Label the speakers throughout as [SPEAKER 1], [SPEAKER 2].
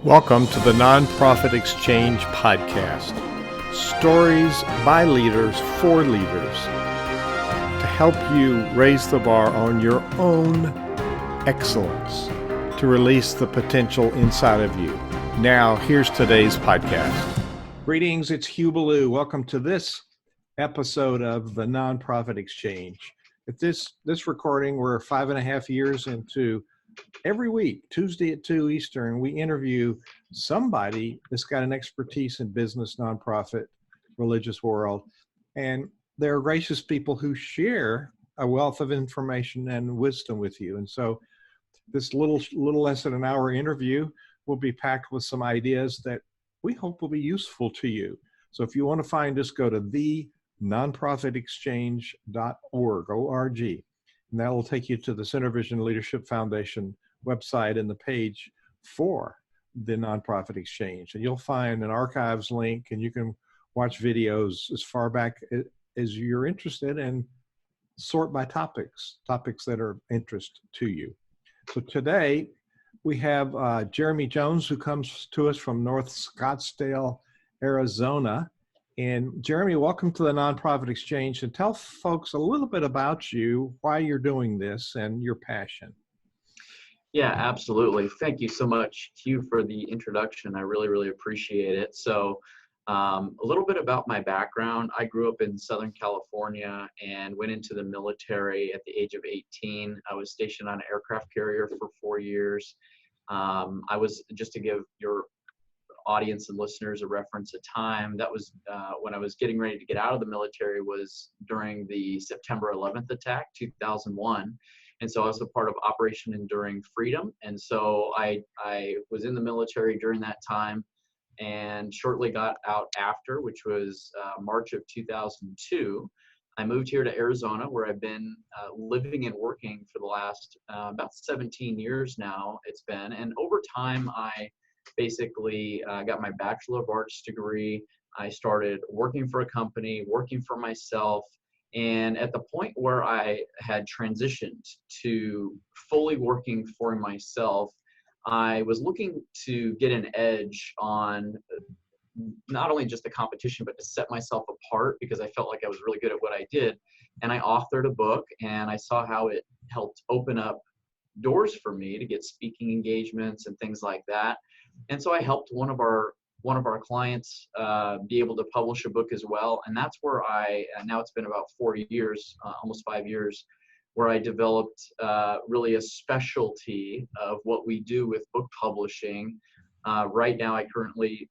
[SPEAKER 1] Welcome to the Nonprofit Exchange Podcast. Stories by leaders for leaders to help you raise the bar on your own excellence, to release the potential inside of you. Now, here's today's podcast. Greetings, it's Hugh Ballou. Welcome to this episode of the Nonprofit Exchange. At this recording, we're 5.5 years into. Every week, Tuesday at 2 Eastern, we interview somebody that's got an expertise in business, nonprofit, religious world. And they're gracious people who share a wealth of information and wisdom with you. And so this little less than an hour interview will be packed with some ideas that we hope will be useful to you. So if you want to find us, go to thenonprofitexchange.org, O-R-G. And that will take you to the Center Vision Leadership Foundation website and the page for the Nonprofit Exchange. And you'll find an archives link, and you can watch videos as far back as you're interested and sort by topics that are of interest to you. So today we have Jeremy Jones, who comes to us from North Scottsdale, Arizona. And Jeremy, welcome to the Nonprofit Exchange, and tell folks a little bit about you, why you're doing this, and your passion.
[SPEAKER 2] Yeah, absolutely. Thank you so much, Hugh, for the introduction. I really appreciate it. So a little bit about my background. I grew up in Southern California and went into the military at the age of 18. I was stationed on an aircraft carrier for 4 years. I was, just to give your audience and listeners a reference of time, that was when I was getting ready to get out of the military, was during the September 11th attack, 2001. And so I was a part of Operation Enduring Freedom. And so I was in the military during that time and shortly got out after, which was March of 2002. I moved here to Arizona, where I've been living and working for the last about 17 years now it's been. And over time, I basically got my Bachelor of Arts degree. I started working for a company, working for myself. And at the point where I had transitioned to fully working for myself, I was looking to get an edge on not only just the competition, but to set myself apart, because I felt like I was really good at what I did. And I authored a book, and I saw how it helped open up doors for me to get speaking engagements and things like that. And so I helped one of our clients be able to publish a book as well. And that's where now it's been about 4 years, almost 5 years, where I developed really a specialty of what we do with book publishing. Right now, I currently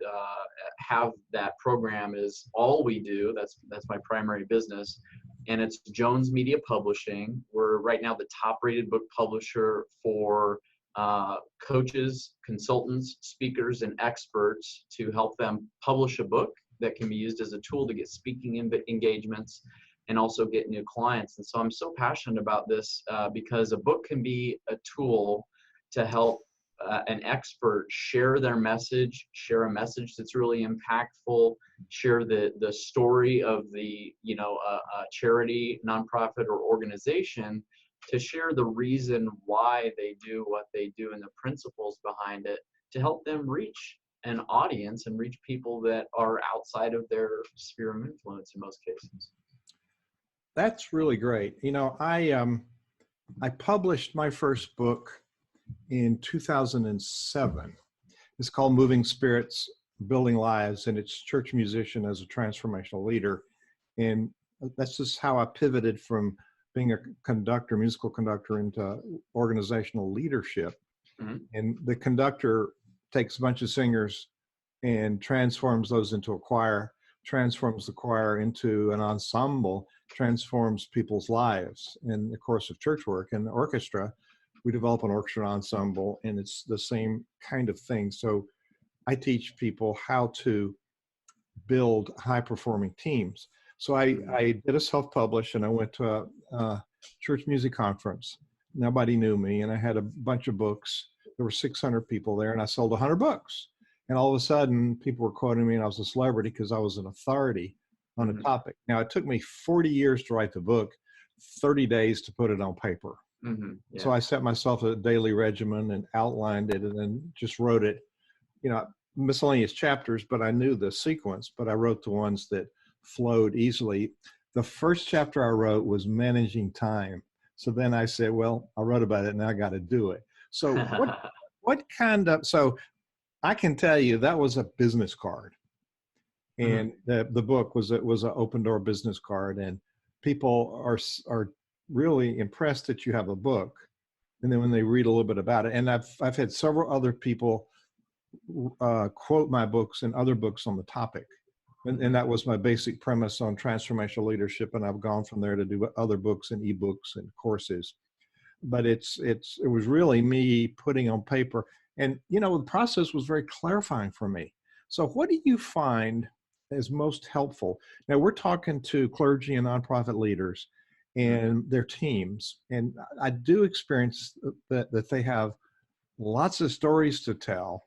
[SPEAKER 2] have that program is all we do. That's my primary business. And it's Jones Media Publishing. We're right now the top rated book publisher for coaches, consultants, speakers, and experts to help them publish a book that can be used as a tool to get speaking engagements and also get new clients. And so I'm so passionate about this because a book can be a tool to help an expert share their message, share a message that's really impactful, share the story of the a charity, nonprofit, or organization, to share the reason why they do what they do and the principles behind it, to help them reach an audience and reach people that are outside of their sphere of influence in most cases.
[SPEAKER 1] That's really great. I published my first book in 2007. It's called Moving Spirits, Building Lives, and it's Church Musician as a Transformational Leader. And that's just how I pivoted from being a musical conductor, into organizational leadership. Mm-hmm. And the conductor takes a bunch of singers and transforms those into a choir, transforms the choir into an ensemble, transforms people's lives. In the course of church work and orchestra, we develop an orchestra ensemble, and it's the same kind of thing. So I teach people how to build high-performing teams. So I did a self-publish, and I went to a church music conference. Nobody knew me, and I had a bunch of books. There were 600 people there, and I sold 100 books. And all of a sudden, people were quoting me, and I was a celebrity because I was an authority on a topic. Now, it took me 40 years to write the book, 30 days to put it on paper. Mm-hmm. Yeah. So I set myself a daily regimen and outlined it, and then just wrote it you know, miscellaneous chapters, but I knew the sequence, but I wrote the ones that flowed easily. The first chapter I wrote was managing time. So then I said, well, I wrote about it, now I got to do it. So so I can tell you that was a business card. And the book was an open door business card, and people are really impressed that you have a book. And then when they read a little bit about it, and I've had several other people quote my books and other books on the topic. And that was my basic premise on transformational leadership. And I've gone from there to do other books and ebooks and courses. But it was really me putting on paper. And, you know, the process was very clarifying for me. So what do you find is most helpful? Now, we're talking to clergy and nonprofit leaders and their teams. And I do experience that they have lots of stories to tell,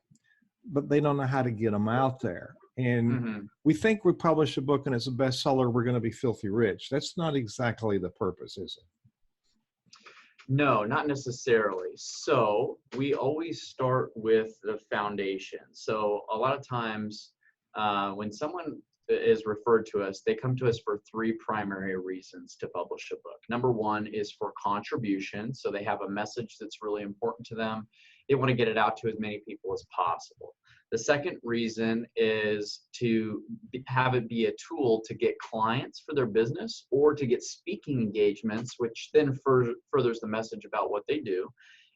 [SPEAKER 1] but they don't know how to get them out there. And we think we publish a book and it's a bestseller, we're going to be filthy rich. That's not exactly the purpose, is it?
[SPEAKER 2] No, not necessarily. So we always start with the foundation. So a lot of times when someone is referred to us, they come to us for three primary reasons to publish a book. Number one is for contribution. So they have a message that's really important to them. They want to get it out to as many people as possible. The second reason is to have it be a tool to get clients for their business or to get speaking engagements, which then furthers the message about what they do.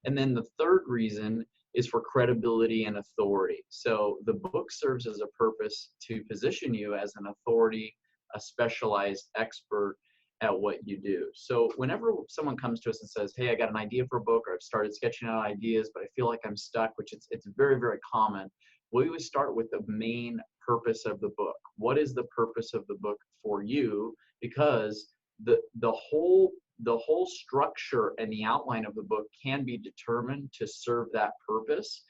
[SPEAKER 2] And then the third reason is for credibility and authority. So the book serves as a purpose to position you as an authority, a specialized expert at what you do. So whenever someone comes to us and says, hey, I got an idea for a book, or I've started sketching out ideas, but I feel like I'm stuck, which it's very, very common, we always start with the main purpose of the book. What is the purpose of the book for you? Because the whole structure and the outline of the book can be determined to serve that purpose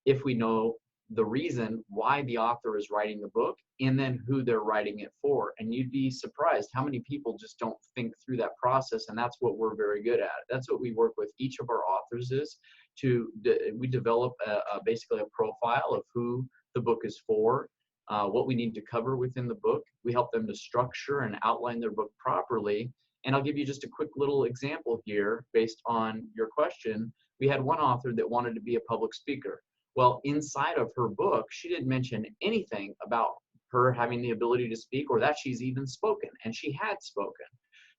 [SPEAKER 2] if we know the reason why the author is writing the book and then who they're writing it for. And you'd be surprised how many people just don't think through that process. And that's what we're very good at. That's what we work with each of our authors is we develop basically a profile of who the book is for, what we need to cover within the book. We help them to structure and outline their book properly. And I'll give you just a quick little example here based on your question. We had one author that wanted to be a public speaker. Well, inside of her book, she didn't mention anything about her having the ability to speak or that she's even spoken, and she had spoken.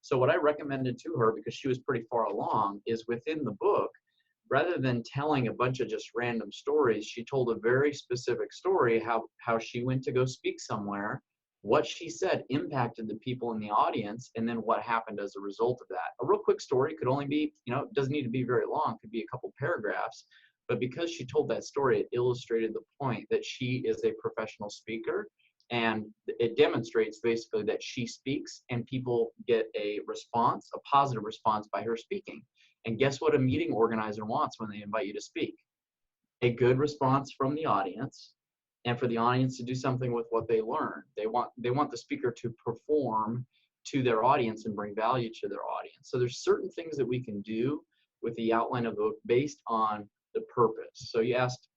[SPEAKER 2] So what I recommended to her, because she was pretty far along, is within the book, rather than telling a bunch of just random stories, she told a very specific story, how she went to go speak somewhere, what she said impacted the people in the audience, and then what happened as a result of that. A real quick story could only be, it doesn't need to be very long, it could be a couple paragraphs, but because she told that story, it illustrated the point that she is a professional speaker, and it demonstrates basically that she speaks and people get a response, a positive response by her speaking. And guess what a meeting organizer wants when they invite you to speak? A good response from the audience, and for the audience to do something with what they learn. They want the speaker to perform to their audience and bring value to their audience. So there's certain things that we can do with the outline of the book based on the purpose. So you asked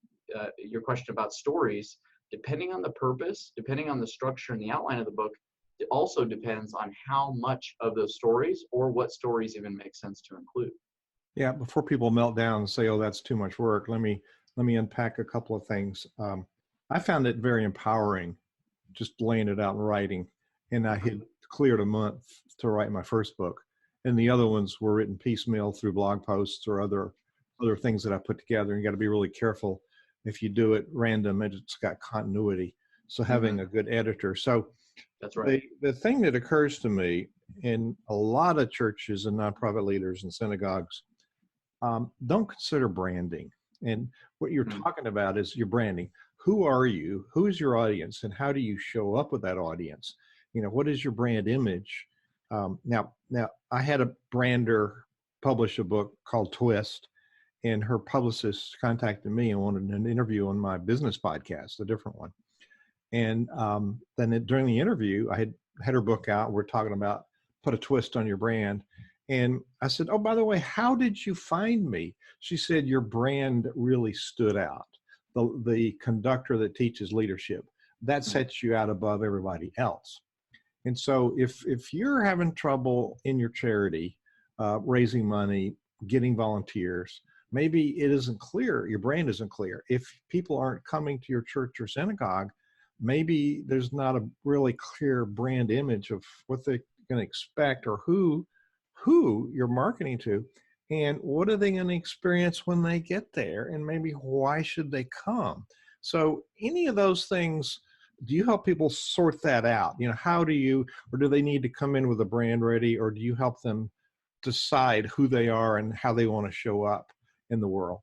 [SPEAKER 2] your question about stories. Depending on the purpose, depending on the structure and the outline of the book, it also depends on how much of those stories or what stories even make sense to include.
[SPEAKER 1] Yeah, before people melt down and say, oh, that's too much work, let me unpack a couple of things. I found it very empowering just laying it out in writing. And I had cleared a month to write my first book. And the other ones were written piecemeal through blog posts or other things that I put together. And you got to be really careful if you do it random, it's got continuity. So having a good editor. So
[SPEAKER 2] that's right.
[SPEAKER 1] The thing that occurs to me in a lot of churches and nonprofit leaders and synagogues don't consider branding. And what you're talking about is your branding. Who are you? Who is your audience? And how do you show up with that audience? What is your brand image? Now, I had a brander publish a book called Twist, and her publicist contacted me and wanted an interview on my business podcast, a different one. And then during the interview, I had her book out. We're talking about put a twist on your brand. And I said, oh, by the way, how did you find me? She said, your brand really stood out. the conductor that teaches leadership. That sets you out above everybody else. And so if you're having trouble in your charity, raising money, getting volunteers, maybe it isn't clear, your brand isn't clear. If people aren't coming to your church or synagogue, maybe there's not a really clear brand image of what they're going to expect or who you're marketing to, and what are they going to experience when they get there, and maybe why should they come. So any of those things, do you help people sort that out? How do you, or do they need to come in with a brand ready, or do you help them decide who they are and how they want to show up in the world?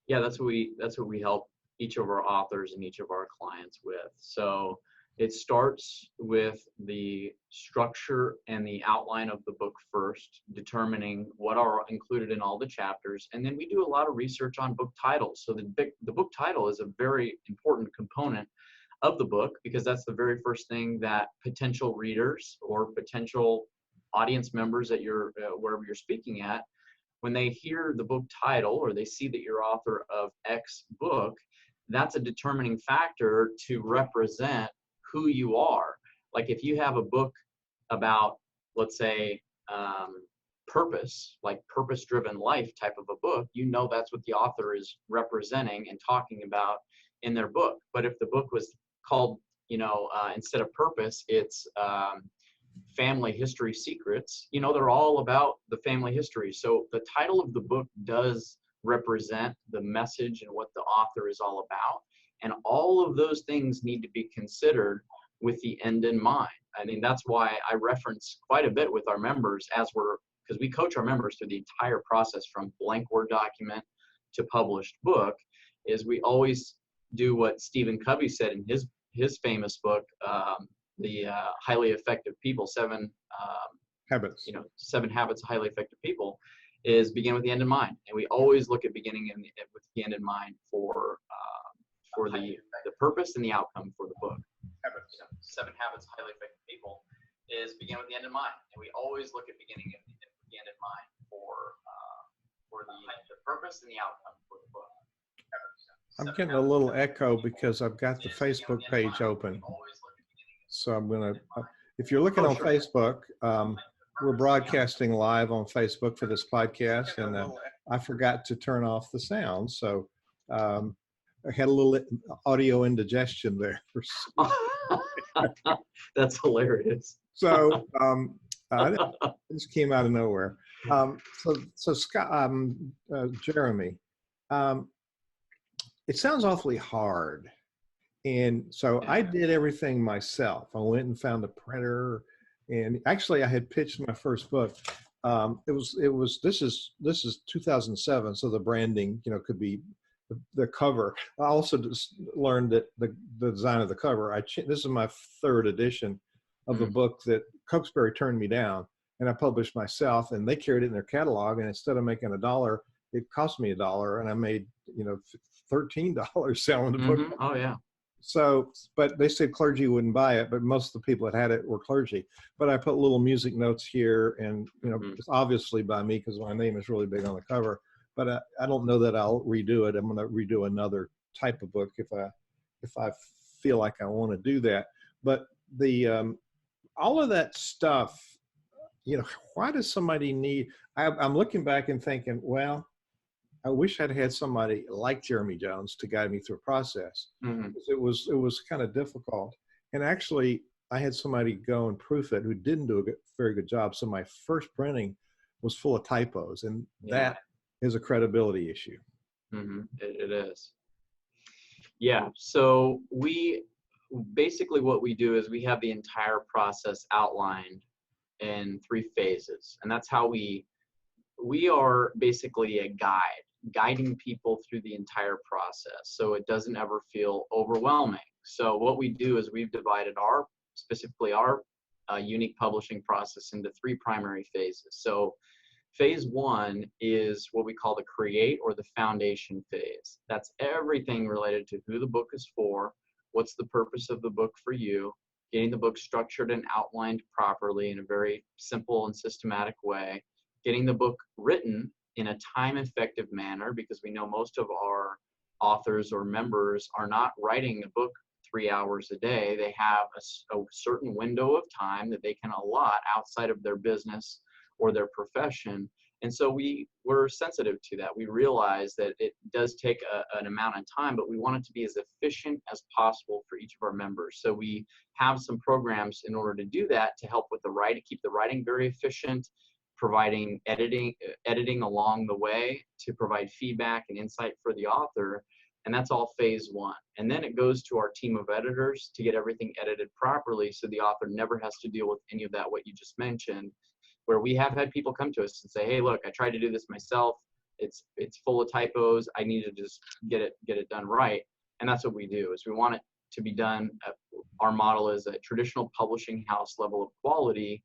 [SPEAKER 2] Yeah, that's what we help each of our authors and each of our clients with. So it starts with the structure and the outline of the book first, determining what are included in all the chapters. And then we do a lot of research on book titles. So the book title is a very important component of the book, because that's the very first thing that potential readers or potential audience members at your wherever you're speaking at, when they hear the book title or they see that you're author of X book, that's a determining factor to represent who you are. Like if you have a book about, let's say, purpose, like purpose-driven life type of a book, that's what the author is representing and talking about in their book. But if the book was called, instead of purpose, it's family history secrets, they're all about the family history. So the title of the book does represent the message and what the author is all about. And all of those things need to be considered with the end in mind. I mean, that's why I reference quite a bit with our members because we coach our members through the entire process from blank Word document to published book, is we always do what Stephen Covey said in his famous book, the Highly Effective People, Seven
[SPEAKER 1] Habits.
[SPEAKER 2] 7 Habits of Highly Effective People, is begin with the end in mind. And we always look at beginning with the end in mind for the purpose and the outcome for the book. 7 Habits of Highly Effective People is begin with the end in mind. And we always look at beginning with the end in mind for the purpose and the outcome for the book.
[SPEAKER 1] I'm getting a little echo because I've got the Facebook page open. So I'm going to, if you're looking on Facebook, we're broadcasting live on Facebook for this podcast, and I forgot to turn off the sound. So I had a little audio indigestion there.
[SPEAKER 2] That's hilarious.
[SPEAKER 1] So this came out of nowhere. So Scott, Jeremy, it sounds awfully hard. And so I did everything myself. I went and found a printer, and actually I had pitched my first book. This is 2007. So the branding, could be the cover. I also just learned that the design of the cover, this is my third edition of the book that Cokesbury turned me down, and I published myself, and they carried it in their catalog. And instead of making $1, it cost me $1, and I made, $13 selling the book.
[SPEAKER 2] Oh yeah.
[SPEAKER 1] So, but they said clergy wouldn't buy it, but most of the people that had it were clergy. But I put little music notes here, and it's obviously by me because my name is really big on the cover. But I don't know that I'll redo it. I'm going to redo another type of book if I feel like I want to do that. But the all of that stuff, why does somebody need? I'm looking back and thinking, well, I wish I'd had somebody like Jeremy Jones to guide me through a process. It was kind of difficult. And actually, I had somebody go and proof it who didn't do a very good job. So my first printing was full of typos, and that is a credibility issue.
[SPEAKER 2] It is. Yeah. So basically what we do is we have the entire process outlined in 3 phases, and that's how we are basically a guide, guiding people through the entire process so it doesn't ever feel overwhelming. So what we do is we've divided our unique publishing process into 3 primary phases. So phase 1 is what we call the create or the foundation phase. That's everything related to who the book is for, what's the purpose of the book for you, getting the book structured and outlined properly in a very simple and systematic way, getting the book written in a time-effective manner, because we know most of our authors or members are not writing a book 3 hours a day. They have a certain window of time that they can allot outside of their business or their profession. And so we were sensitive to that. We realize that it does take an amount of time, but we want it to be as efficient as possible for each of our members. So we have some programs in order to do that, to help with the writing, keep the writing very efficient, providing editing along the way to provide feedback and insight for the author. And that's all phase one. And then it goes to our team of editors to get everything edited properly, so the author never has to deal with any of that, what you just mentioned, where we have had people come to us and say, hey, look, I tried to do this myself. It's full of typos. I need to just get it done right. And that's what we do, is we want it to be done. Our model is a traditional publishing house level of quality,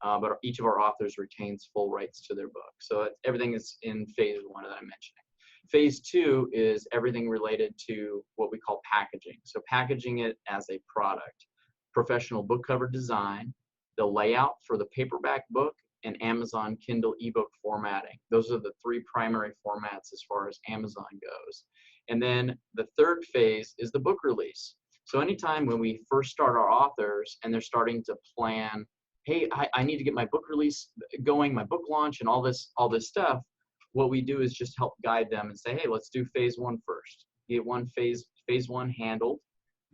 [SPEAKER 2] but each of our authors retains full rights to their book. So everything is in phase one that I'm mentioning. Phase two is everything related to what we call packaging. So packaging it as a product, professional book cover design, the layout for the paperback book, and Amazon Kindle ebook formatting. Those are the three primary formats as far as Amazon goes. And then the third phase is the book release. So anytime when we first start our authors and they're starting to plan, hey, I need to get my book release going, my book launch, and all this stuff, what we do is just help guide them and say, hey, let's do phase one first. Get phase one handled,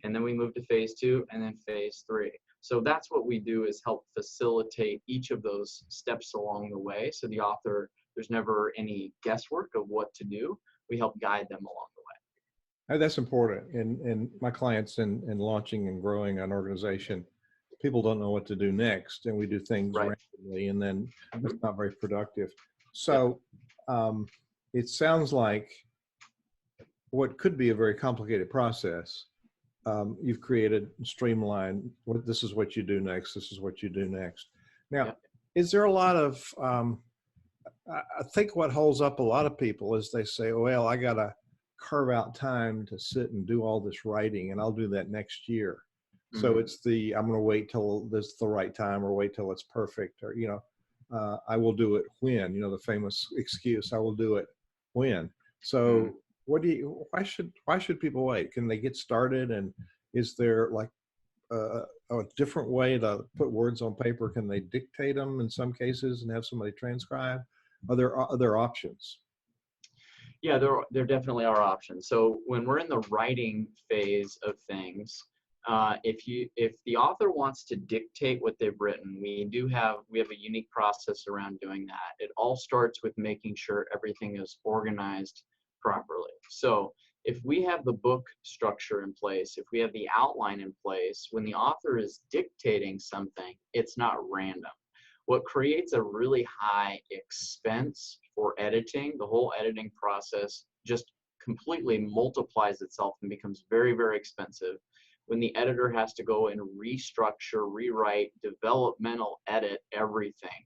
[SPEAKER 2] and then we move to phase two, and then phase three. So that's what we do, is help facilitate each of those steps along the way. So the author, there's never any guesswork of what to do. We help guide them along the way.
[SPEAKER 1] That's important. And my clients in launching and growing an organization, people don't know what to do next, and we do things
[SPEAKER 2] Right.
[SPEAKER 1] randomly, and then it's not very productive. So it sounds like what could be a very complicated process, you've created, streamlined. This is what you do next. This is what you do next. Now, is there a lot of, I think what holds up a lot of people is they say, well, I got to carve out time to sit and do all this writing, and I'll do that next year. Mm-hmm. So it's I'm going to wait till this is the right time, or wait till it's perfect, or, I will do it when, the famous excuse, I will do it when. So why should people wait? Can they get started? And is there like a different way to put words on paper? Can they dictate them in some cases and have somebody transcribe? Are there options?
[SPEAKER 2] Yeah, there definitely are options. So when we're in the writing phase of things, if the author wants to dictate what they've written, we have a unique process around doing that. It all starts with making sure everything is organized properly. So if we have the book structure in place, if we have the outline in place, when the author is dictating something, it's not random. What creates a really high expense for editing, the whole editing process just completely multiplies itself and becomes very, very expensive when the editor has to go and restructure, rewrite, developmental edit everything.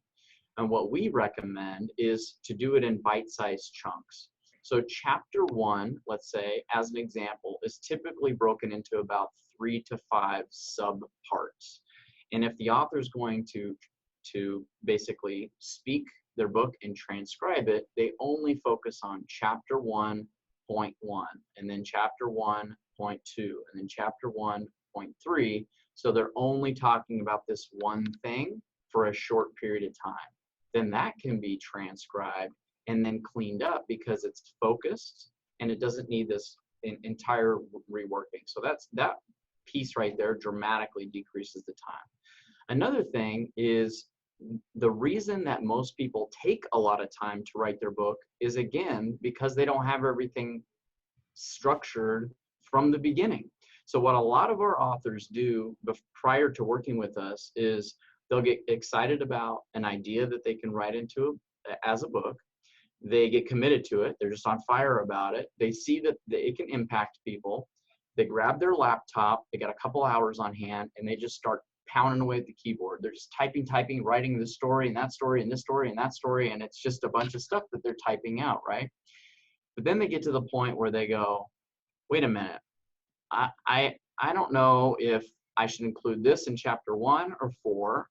[SPEAKER 2] And what we recommend is to do it in bite-sized chunks. So chapter one, let's say, as an example, is typically broken into about 3 to 5 sub-parts. And if the author is going to basically speak their book and transcribe it, they only focus on chapter 1.1, and then chapter 1.2, and then chapter 1.3. So they're only talking about this one thing for a short period of time. Then that can be transcribed and then cleaned up because it's focused and it doesn't need this entire reworking. So that piece right there dramatically decreases the time. Another thing is, the reason that most people take a lot of time to write their book is, again, because they don't have everything structured from the beginning. So what a lot of our authors do prior to working with us is they'll get excited about an idea that they can write into as a book. They get committed to it. They're just on fire about it. They see that it can impact people. They grab their laptop. They got a couple hours on hand, and they just start pounding away at the keyboard. They're just typing, writing this story and that story and this story and that story, and it's just a bunch of stuff that they're typing out, right? But then they get to the point where they go, wait a minute, I don't know if I should include this in chapter 1 or 4.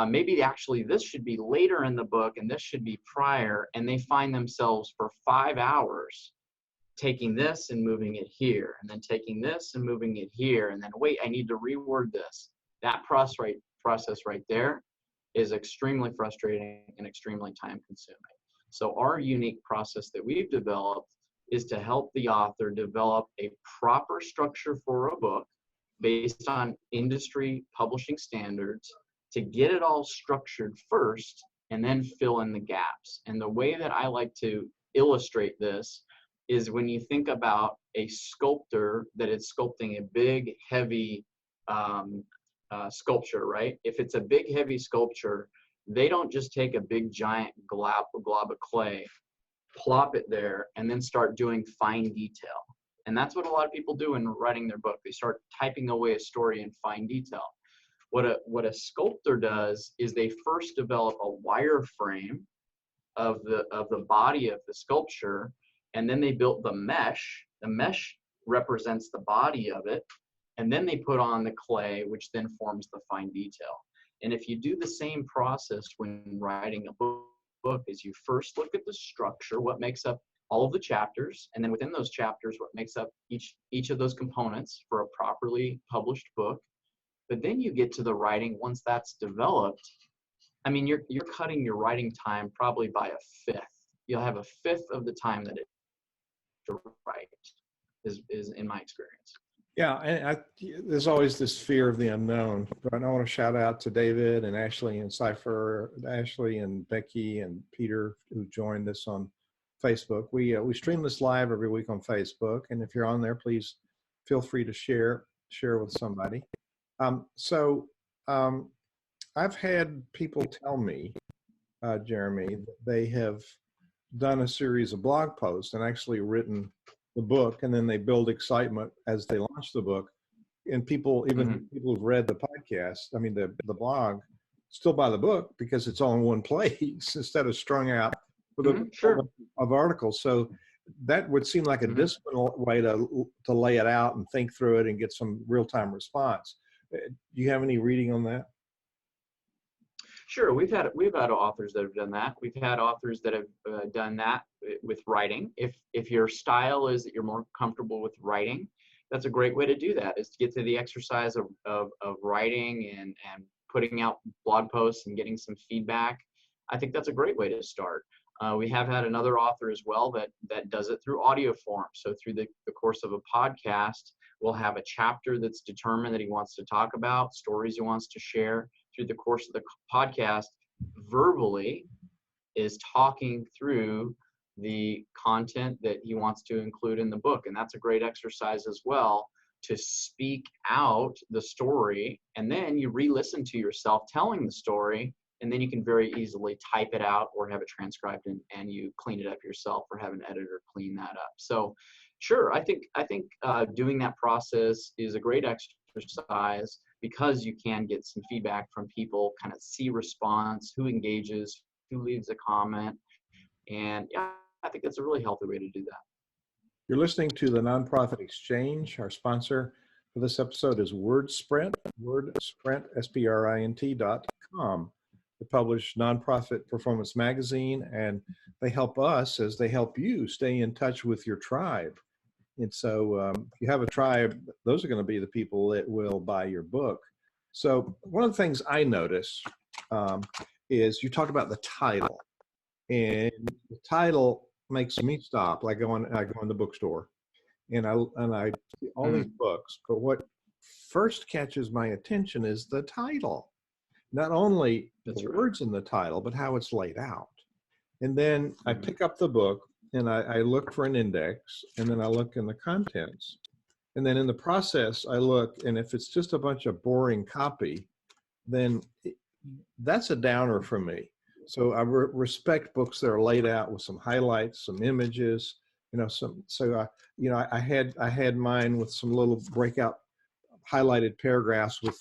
[SPEAKER 2] Maybe actually this should be later in the book and this should be prior, and they find themselves for 5 hours taking this and moving it here, and then taking this and moving it here, and then wait, I need to reword this. That process right there is extremely frustrating and extremely time consuming. So our unique process that we've developed is to help the author develop a proper structure for a book based on industry publishing standards, to get it all structured first and then fill in the gaps. And the way that I like to illustrate this is when you think about a sculptor that is sculpting a big, heavy sculpture, right? If it's a big, heavy sculpture, they don't just take a big, giant glob of clay, plop it there, and then start doing fine detail. And that's what a lot of people do in writing their book. They start typing away a story in fine detail. What a sculptor does is they first develop a wireframe of the body of the sculpture, and then they built the mesh. The mesh represents the body of it, and then they put on the clay, which then forms the fine detail. And if you do the same process when writing a book, is you first look at the structure, what makes up all of the chapters, and then within those chapters, what makes up each of those components for a properly published book. But then you get to the writing. Once that's developed, I mean, you're cutting your writing time probably by a fifth. You'll have a fifth of the time that it to write is in my experience.
[SPEAKER 1] Yeah, and there's always this fear of the unknown. But I want to shout out to David and Ashley and Cypher, Ashley and Becky and Peter, who joined us on Facebook. We stream this live every week on Facebook, and if you're on there, please feel free to share with somebody. I've had people tell me, Jeremy, that they have done a series of blog posts and actually written the book, and then they build excitement as they launch the book. And people, even people who've read the podcast, I mean the blog, still buy the book because it's all in one place instead of strung out with of articles. So that would seem like a disciplined way to lay it out and think through it and get some real-time response. Do you have any reading on that?
[SPEAKER 2] Sure, we've had authors that have done that. We've had authors that have done that with writing. If your style is that you're more comfortable with writing, that's a great way to do that, is to get to the exercise of writing and putting out blog posts and getting some feedback. I think that's a great way to start. We have had another author as well that does it through audio form. So through the course of a podcast, we'll have a chapter that's determined that he wants to talk about, stories he wants to share. Through the course of the podcast, verbally is talking through the content that he wants to include in the book. And that's a great exercise as well, to speak out the story, and then you re-listen to yourself telling the story, and then you can very easily type it out or have it transcribed and you clean it up yourself or have an editor clean that up. So sure, I think doing that process is a great exercise, because you can get some feedback from people, kind of see response, who engages, who leaves a comment. And yeah, I think that's a really healthy way to do that.
[SPEAKER 1] You're listening to the Nonprofit Exchange. Our sponsor for this episode is WordSprint, sprint.com. They publish nonprofit performance magazine, and they help us as they help you stay in touch with your tribe. And so if you have a tribe, those are going to be the people that will buy your book. So one of the things I notice is you talk about the title, and the title makes me stop. I go in the bookstore and I see all these books, but what first catches my attention is the title. Not only the words in the title, but how it's laid out. And then I pick up the book, and I look for an index, and then I look in the contents. And then in the process, I look, and if it's just a bunch of boring copy, then that's a downer for me. So I respect books that are laid out with some highlights, some images, I had mine with some little breakout highlighted paragraphs with,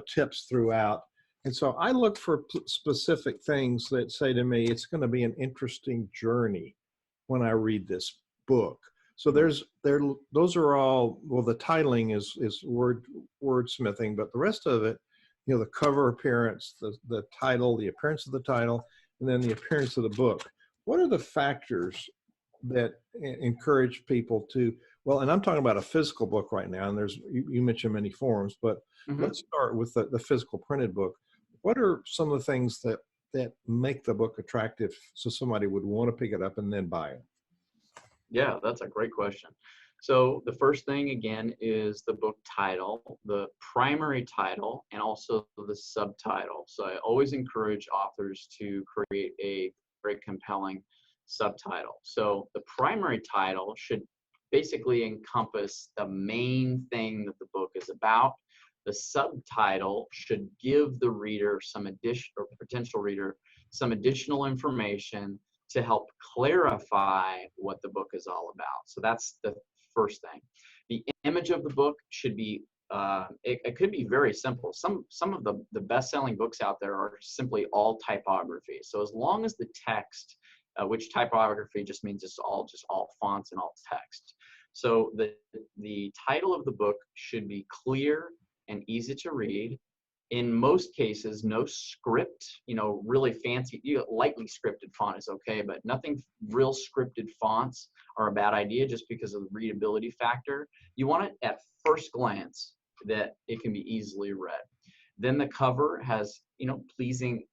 [SPEAKER 1] tips throughout. And so I look for specific things that say to me, it's going to be an interesting journey when I read this book. So those are all, well, the titling is wordsmithing, but the rest of it, the cover appearance, the title, the appearance of the title, and then the appearance of the book. What are the factors that encourage people to, well, and I'm talking about a physical book right now, and you mentioned many forms, but
[SPEAKER 2] Mhm.
[SPEAKER 1] let's start with the physical printed book. What are some of the things that make the book attractive so somebody would want to pick it up and then buy it?
[SPEAKER 2] Yeah, that's a great question. So the first thing again is the book title, the primary title, and also the subtitle. So I always encourage authors to create a very compelling subtitle. So the primary title should basically encompass the main thing that the book is about. The subtitle should give the reader some additional, or potential reader, some additional information to help clarify what the book is all about. So that's the first thing. The image of the book should be, it could be very simple. Some of the best-selling books out there are simply all typography. So as long as the text, which typography just means just all fonts and all text. So the title of the book should be clear and easy to read. In most cases, no script, really fancy, lightly scripted font is okay, but nothing real scripted fonts are a bad idea just because of the readability factor. You want it at first glance that it can be easily read. Then the cover has, pleasing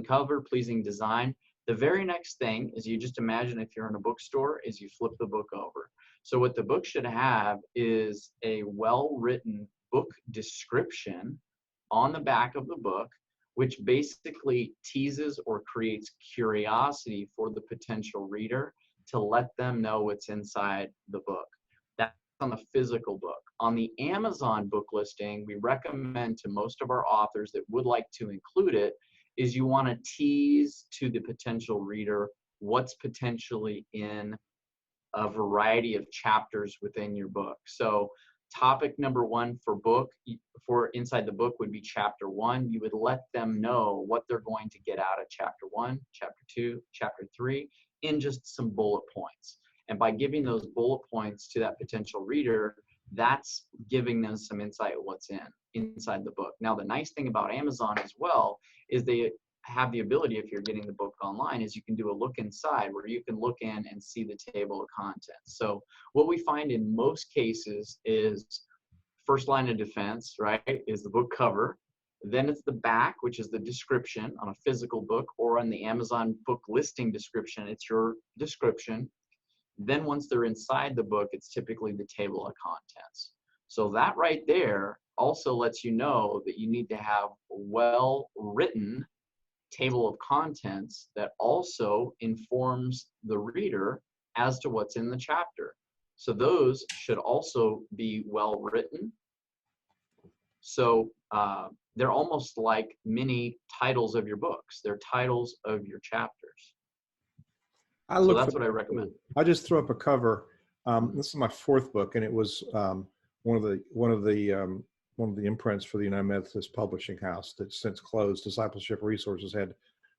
[SPEAKER 2] cover, pleasing design. The very next thing is, you just imagine if you're in a bookstore, is you flip the book over. So what the book should have is a well-written book description on the back of the book, which basically teases or creates curiosity for the potential reader to let them know what's inside the book. That's on the physical book. On the Amazon book listing, we recommend to most of our authors that would like to include it is you want to tease to the potential reader what's potentially in a variety of chapters within your book. So topic number one for inside the book would be chapter 1. You would let them know what they're going to get out of chapter 1, chapter 2, chapter 3 in just some bullet points. And by giving those bullet points to that potential reader, that's giving them some insight of what's inside the book. Now, the nice thing about Amazon as well is they have the ability, if you're getting the book online, is you can do a look inside where you can look in and see the table of contents. So what we find in most cases is first line of defense, right, is the book cover. Then it's the back, which is the description on a physical book, or on the Amazon book listing description, it's your description. Then once they're inside the book, it's typically the table of contents. So that right there also lets you know that you need to have well-written table of contents that also informs the reader as to what's in the chapter. So those should also be well written. So they're almost like mini titles of your books. They're titles of your chapters. So that's what I recommend.
[SPEAKER 1] I just threw up a cover. This is my 4th book, and it was one of the imprints for the United Methodist Publishing House that's since closed. Discipleship Resources had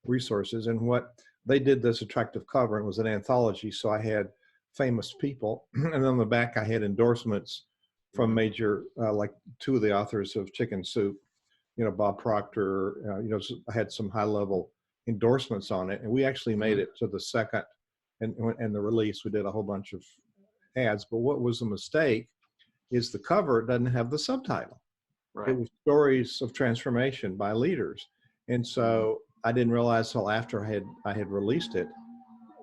[SPEAKER 1] resources, and what they did, this attractive cover, and it was an anthology. So I had famous people, and on the back I had endorsements from major, like 2 of the authors of Chicken Soup, Bob Proctor. I had some high-level endorsements on it, and we actually made it to the second and the release. We did a whole bunch of ads, but what was a mistake is the cover doesn't have the subtitle. Right. It was Stories of Transformation by Leaders. And so I didn't realize till after I had released it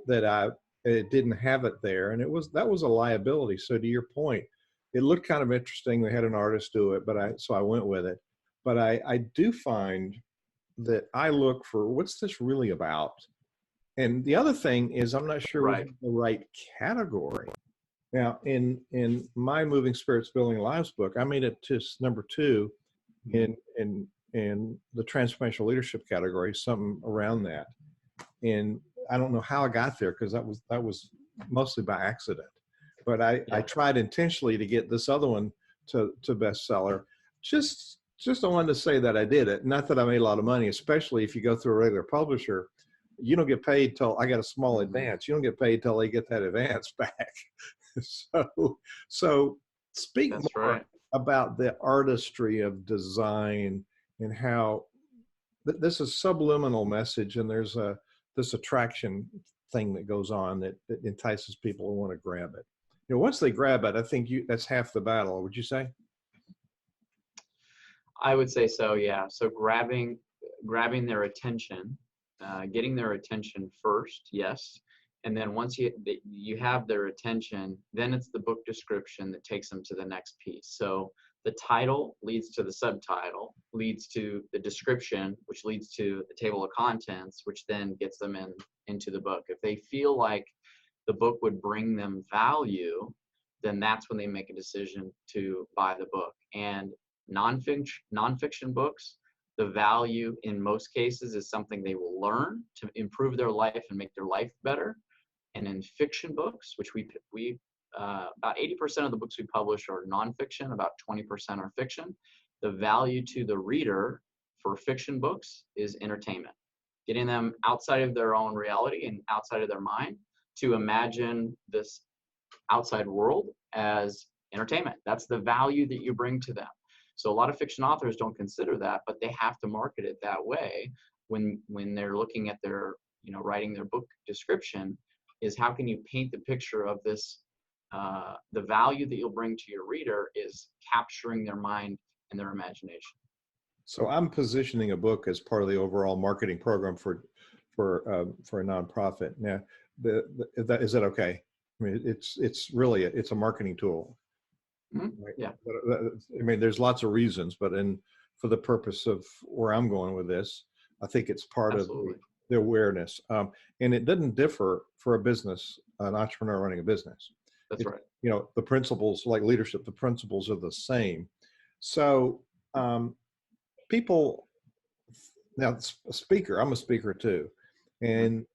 [SPEAKER 1] that it didn't have it there. And that was a liability. So to your point, it looked kind of interesting. They had an artist do it, so I went with it. But I do find that I look for, what's this really about? And the other thing is, I'm not sure what's the right category. Now, in my Moving Spirits Building Lives book, I made it to number 2 in the transformational leadership category, something around that. And I don't know how I got there, because that was mostly by accident. But I tried intentionally to get this other one to bestseller. Just I wanted to say that I did it. Not that I made a lot of money, especially if you go through a regular publisher. You don't get paid till I got a small advance. You don't get paid till they get that advance back. So speak more about the artistry of design and how this is subliminal message, and there's this attraction thing that goes on that entices people to want to grab it. You know, once they grab it, I think that's half the battle. Would you say?
[SPEAKER 2] I would say so, yeah. So grabbing their attention, getting their attention first, yes. And then once you have their attention, then it's the book description that takes them to the next piece. So the title leads to the subtitle, leads to the description, which leads to the table of contents, which then gets them into the book. If they feel like the book would bring them value, then that's when they make a decision to buy the book. And nonfiction books, the value in most cases is something they will learn to improve their life and make their life better. And in fiction books, which we about 80% of the books we publish are nonfiction, about 20% are fiction. The value to the reader for fiction books is entertainment, getting them outside of their own reality and outside of their mind to imagine this outside world as entertainment. That's the value that you bring to them. So a lot of fiction authors don't consider that, but they have to market it that way when they're looking at their, writing their book description, is how can you paint the picture of this, the value that you'll bring to your reader is capturing their mind and their imagination.
[SPEAKER 1] So I'm positioning a book as part of the overall marketing program for a nonprofit. Now, is that okay? I mean, it's really a marketing tool.
[SPEAKER 2] Mm-hmm.
[SPEAKER 1] Right?
[SPEAKER 2] Yeah.
[SPEAKER 1] But, I mean, there's lots of reasons, but for the purpose of where I'm going with this, I think it's part
[SPEAKER 2] Absolutely.
[SPEAKER 1] of the awareness. And it doesn't differ for a business, an entrepreneur running a business.
[SPEAKER 2] That's right.
[SPEAKER 1] The principles, like leadership, the principles are the same. So people, now a speaker, I'm a speaker too. And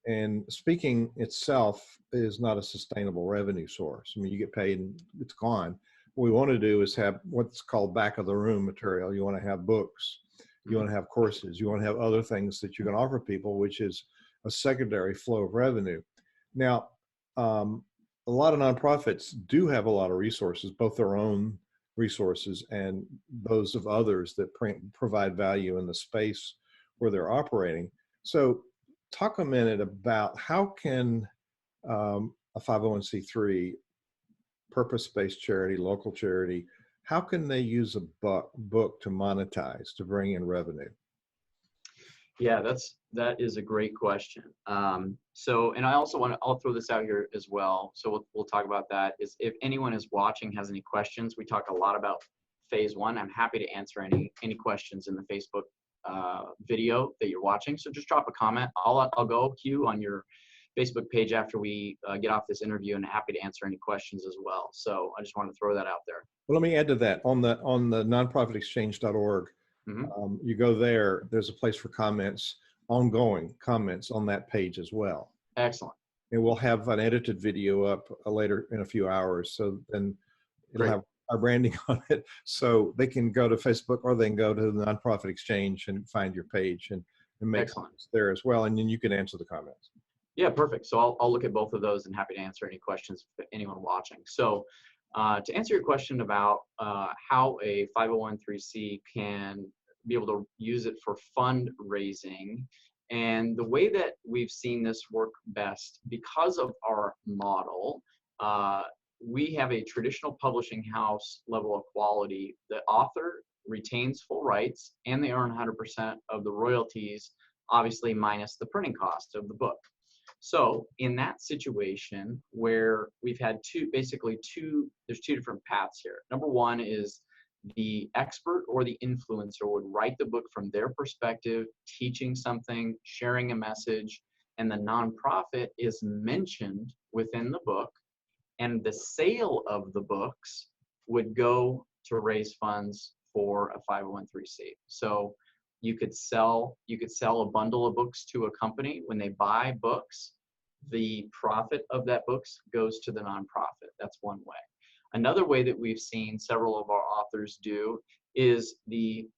[SPEAKER 1] speaking itself is not a sustainable revenue source. I mean, you get paid and it's gone. What we want to do is have what's called back of the room material. You want to have books, you want to have courses, you want to have other things that you can offer people, which is a secondary flow of revenue. Now, a lot of nonprofits do have a lot of resources, both their own resources and those of others that provide value in the space where they're operating. So talk a minute about how can a 501c3 purpose-based charity, local charity, how can they use a book to monetize, to bring in revenue?
[SPEAKER 2] Yeah, that is a great question. And I also I'll throw this out here as well. So we'll talk about that. Is if anyone is watching has any questions, we talk a lot about phase one. I'm happy to answer any questions in the Facebook video that you're watching. So just drop a comment. I'll go queue on your Facebook page after we get off this interview, and happy to answer any questions as well. So I just want to throw that out there.
[SPEAKER 1] Well, let me add to that. On the nonprofitexchange.org, you go there, there's a place for comments, ongoing comments on that page as well.
[SPEAKER 2] Excellent.
[SPEAKER 1] And we'll have an edited video up later in a few hours. So then it'll have our branding on it. So they can go to Facebook or they can go to the Nonprofit Exchange and find your page and make comments there as well. And then you can answer the comments.
[SPEAKER 2] Yeah, perfect. So I'll look at both of those and happy to answer any questions for anyone watching. So to answer your question about how a 501c can be able to use it for fundraising, and the way that we've seen this work best, because of our model, we have a traditional publishing house level of quality. The author retains full rights and they earn 100% of the royalties, obviously minus the printing cost of the book. So in that situation where we've had there's two different paths here. Number one is the expert or the influencer would write the book from their perspective, teaching something, sharing a message, and the nonprofit is mentioned within the book, and the sale of the books would go to raise funds for a 501c3. So you could sell a bundle of books to a company. When they buy books, the profit of that books goes to the nonprofit. That's one way. Another way that we've seen several of our authors do is the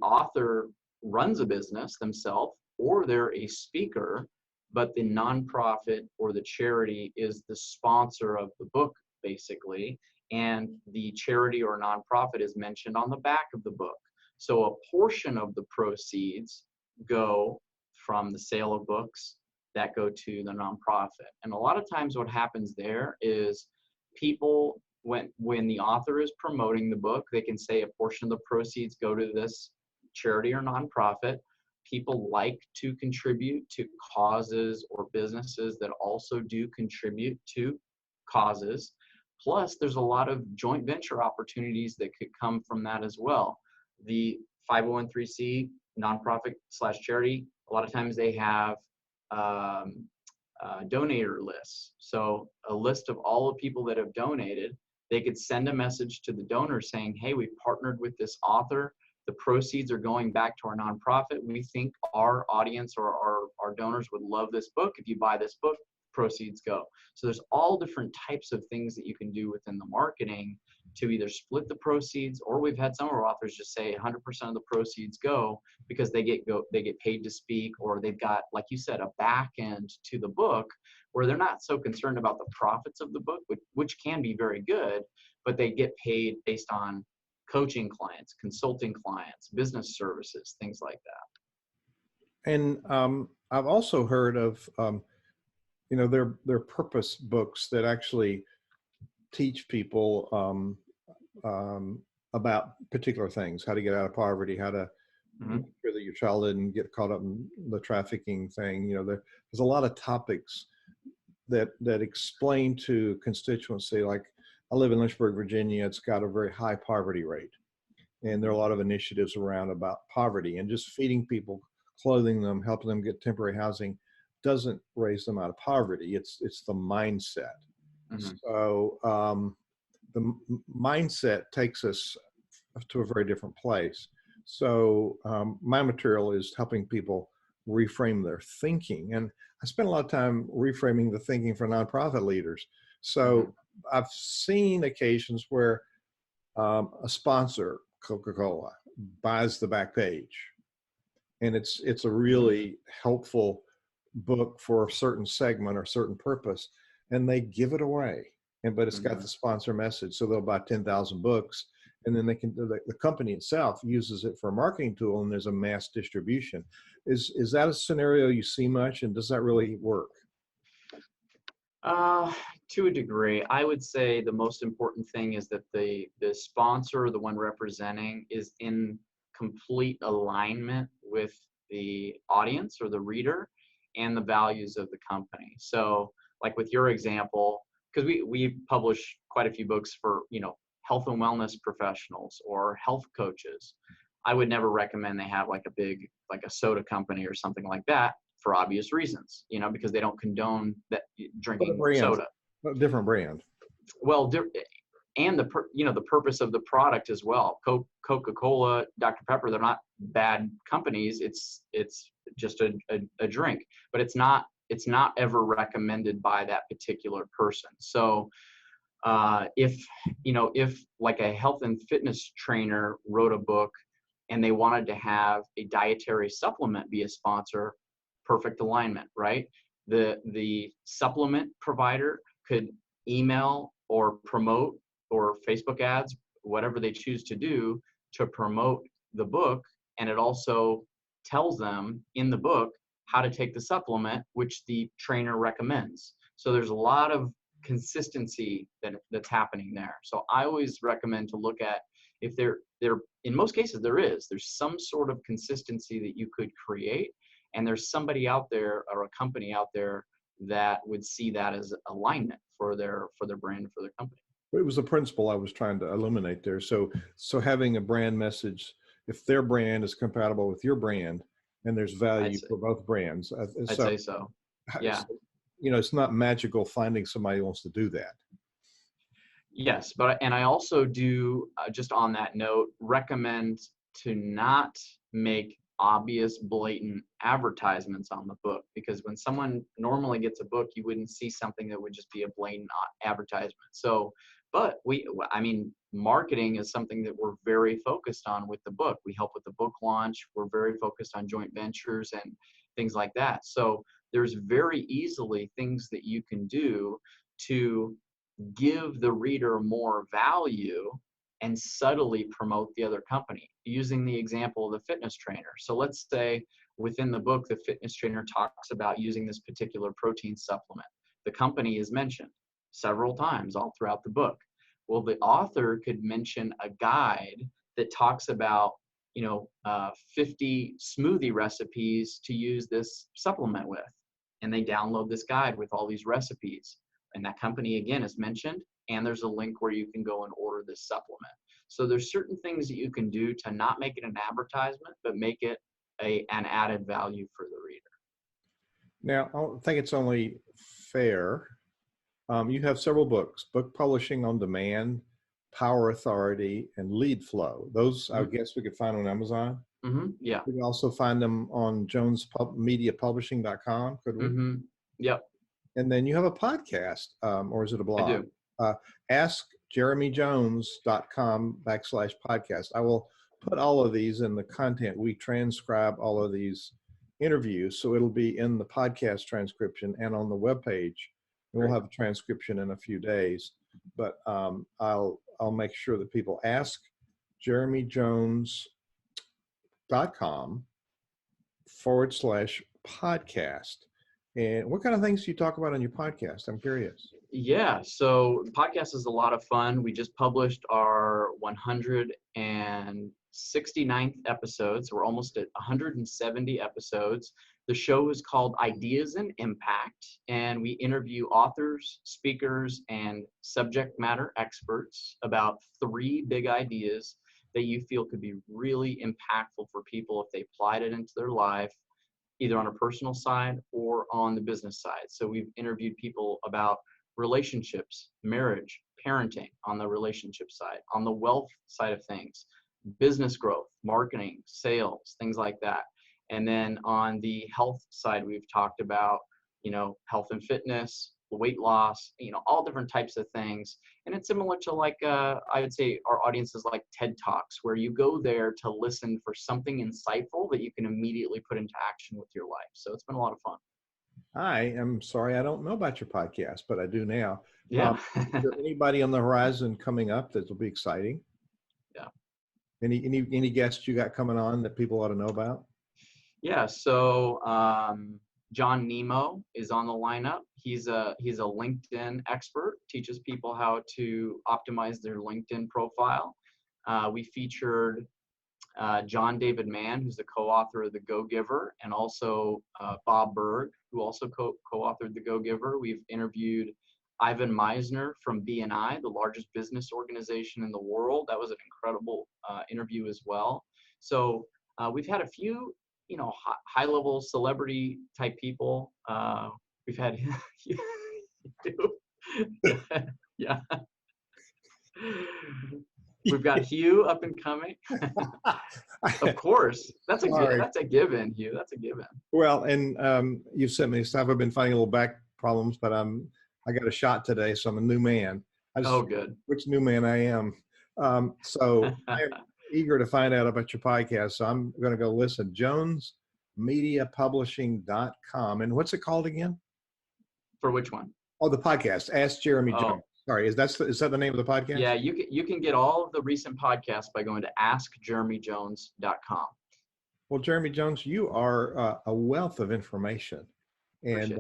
[SPEAKER 2] author runs a business themselves, or they're a speaker, but the nonprofit or the charity is the sponsor of the book, basically, and the charity or nonprofit is mentioned on the back of the book. So a portion of the proceeds go from the sale of books that go to the nonprofit. And a lot of times what happens there is people, when the author is promoting the book, they can say a portion of the proceeds go to this charity or nonprofit. People like to contribute to causes or businesses that also do contribute to causes. Plus, there's a lot of joint venture opportunities that could come from that as well. The 501c nonprofit slash charity, a lot of times they have donator lists. So a list of all the people that have donated, they could send a message to the donor saying, hey, we partnered with this author. The proceeds are going back to our nonprofit. We think our audience or our donors would love this book. If you buy this book, proceeds go. So there's all different types of things that you can do within the marketing to either split the proceeds, or we've had some of our authors just say 100% of the proceeds go because they get paid to speak, or they've got, like you said, a back end to the book where they're not so concerned about the profits of the book, which can be very good, but they get paid based on coaching clients, consulting clients, business services, things like that.
[SPEAKER 1] And I've also heard of, there are purpose books that actually teach people about particular things, how to get out of poverty, how to make sure that your child didn't get caught up in the trafficking thing. There's a lot of topics that explain to constituency. Like, I live in Lynchburg, Virginia. It's got a very high poverty rate. And there are a lot of initiatives around about poverty, and just feeding people, clothing them, helping them get temporary housing doesn't raise them out of poverty. It's the mindset. So the mindset takes us to a very different place. So my material is helping people reframe their thinking. And I spend a lot of time reframing the thinking for nonprofit leaders. So I've seen occasions where a sponsor, Coca-Cola, buys the back page, and it's a really helpful book for a certain segment or certain purpose, and they give it away. But it's got the sponsor message, so they'll buy 10,000 books, and then the company itself uses it for a marketing tool, and there's a mass distribution. Is that a scenario you see much, and does that really work?
[SPEAKER 2] To a degree. I would say the most important thing is that the sponsor, the one representing, is in complete alignment with the audience or the reader and the values of the company. So like with your example, because we publish quite a few books for, health and wellness professionals or health coaches. I would never recommend they have like a soda company or something like that, for obvious reasons, because they don't condone that drinking soda.
[SPEAKER 1] A different brand.
[SPEAKER 2] Well, and the purpose of the product as well. Coca-Cola, Dr. Pepper, they're not bad companies. It's just a drink, but it's not ever recommended by that particular person. So if like a health and fitness trainer wrote a book and they wanted to have a dietary supplement be a sponsor, perfect alignment, right? The supplement provider could email or promote, or Facebook ads, whatever they choose to do to promote the book. And it also tells them in the book how to take the supplement, which the trainer recommends. So there's a lot of consistency that's happening there. So I always recommend to look at if there in most cases there's some sort of consistency that you could create, and there's somebody out there or a company out there that would see that as alignment for their brand, for their company.
[SPEAKER 1] It was the principle I was trying to illuminate there. So having a brand message, if their brand is compatible with your brand and there's value for both brands.
[SPEAKER 2] I'd say so. Yeah.
[SPEAKER 1] It's not magical finding somebody who wants to do that.
[SPEAKER 2] Yes, and I also do, just on that note, recommend to not make obvious, blatant advertisements on the book, because when someone normally gets a book, you wouldn't see something that would just be a blatant advertisement. So, but marketing is something that we're very focused on with the book. We help with the book launch. We're very focused on joint ventures and things like that. So there's very easily things that you can do to give the reader more value and subtly promote the other company, using the example of the fitness trainer. So let's say within the book, the fitness trainer talks about using this particular protein supplement. The company is mentioned several times all throughout the book. Well, the author could mention a guide that talks about, 50 smoothie recipes to use this supplement with. And they download this guide with all these recipes. And that company, again, is mentioned. And there's a link where you can go and order this supplement. So there's certain things that you can do to not make it an advertisement, but make it an added value for the reader.
[SPEAKER 1] Now, I think it's only fair. You have several books: Book Publishing on Demand, Power Authority, and Lead Flow. Those, I guess, we could find on Amazon.
[SPEAKER 2] Yeah.
[SPEAKER 1] We can also find them on jonesmediapublishing.com, could we?
[SPEAKER 2] Yep.
[SPEAKER 1] And then you have a podcast, or is it a blog?
[SPEAKER 2] I do.
[SPEAKER 1] AskJeremyJones.com/podcast. I will put all of these in the content. We transcribe all of these interviews, so it'll be in the podcast transcription and on the webpage. And we'll have a transcription in a few days. But I'll make sure that people ask JeremyJones.com/podcast. And what kind of things do you talk about on your podcast? I'm curious.
[SPEAKER 2] Yeah, so the podcast is a lot of fun. We just published our 169th episode, so we're almost at 170 episodes. The show is called Ideas and Impact, and we interview authors, speakers, and subject matter experts about 3 big ideas that you feel could be really impactful for people if they applied it into their life, either on a personal side or on the business side. So we've interviewed people about relationships, marriage, parenting on the relationship side, on the wealth side of things, business growth, marketing, sales, things like that. And then on the health side, we've talked about, health and fitness, weight loss, all different types of things. And it's similar to I would say our audience is like TED Talks, where you go there to listen for something insightful that you can immediately put into action with your life. So it's been a lot of fun.
[SPEAKER 1] I am sorry, I don't know about your podcast, but I do now.
[SPEAKER 2] Yeah.
[SPEAKER 1] Is there anybody on the horizon coming up that will be exciting?
[SPEAKER 2] Yeah.
[SPEAKER 1] Any guests you got coming on that people ought to know about?
[SPEAKER 2] Yeah. So John Nemo is on the lineup. He's a LinkedIn expert, teaches people how to optimize their LinkedIn profile. We featured John David Mann, who's the co-author of The Go-Giver, and also Bob Berg, who also co-authored The Go-Giver. We've interviewed Ivan Misner from BNI, the largest business organization in the world. That was an incredible interview as well. So we've had a few, high-level celebrity type people. We've had yeah. We've got Hugh up and coming. Of course. That's a given, Hugh. That's a given.
[SPEAKER 1] Well, and you've sent me stuff. I've been finding a little back problems, but I got a shot today, so I'm a new man.
[SPEAKER 2] Good.
[SPEAKER 1] Which new man I am. So I'm eager to find out about your podcast. So I'm going to go listen. JonesMediaPublishing.com. And what's it called again?
[SPEAKER 2] For which one?
[SPEAKER 1] Oh, the podcast. Ask Jeremy Jones. Sorry, is that the name of the podcast?
[SPEAKER 2] Yeah, you can get all of the recent podcasts by going to AskJeremyJones.com.
[SPEAKER 1] Well, Jeremy Jones, you are a wealth of information, and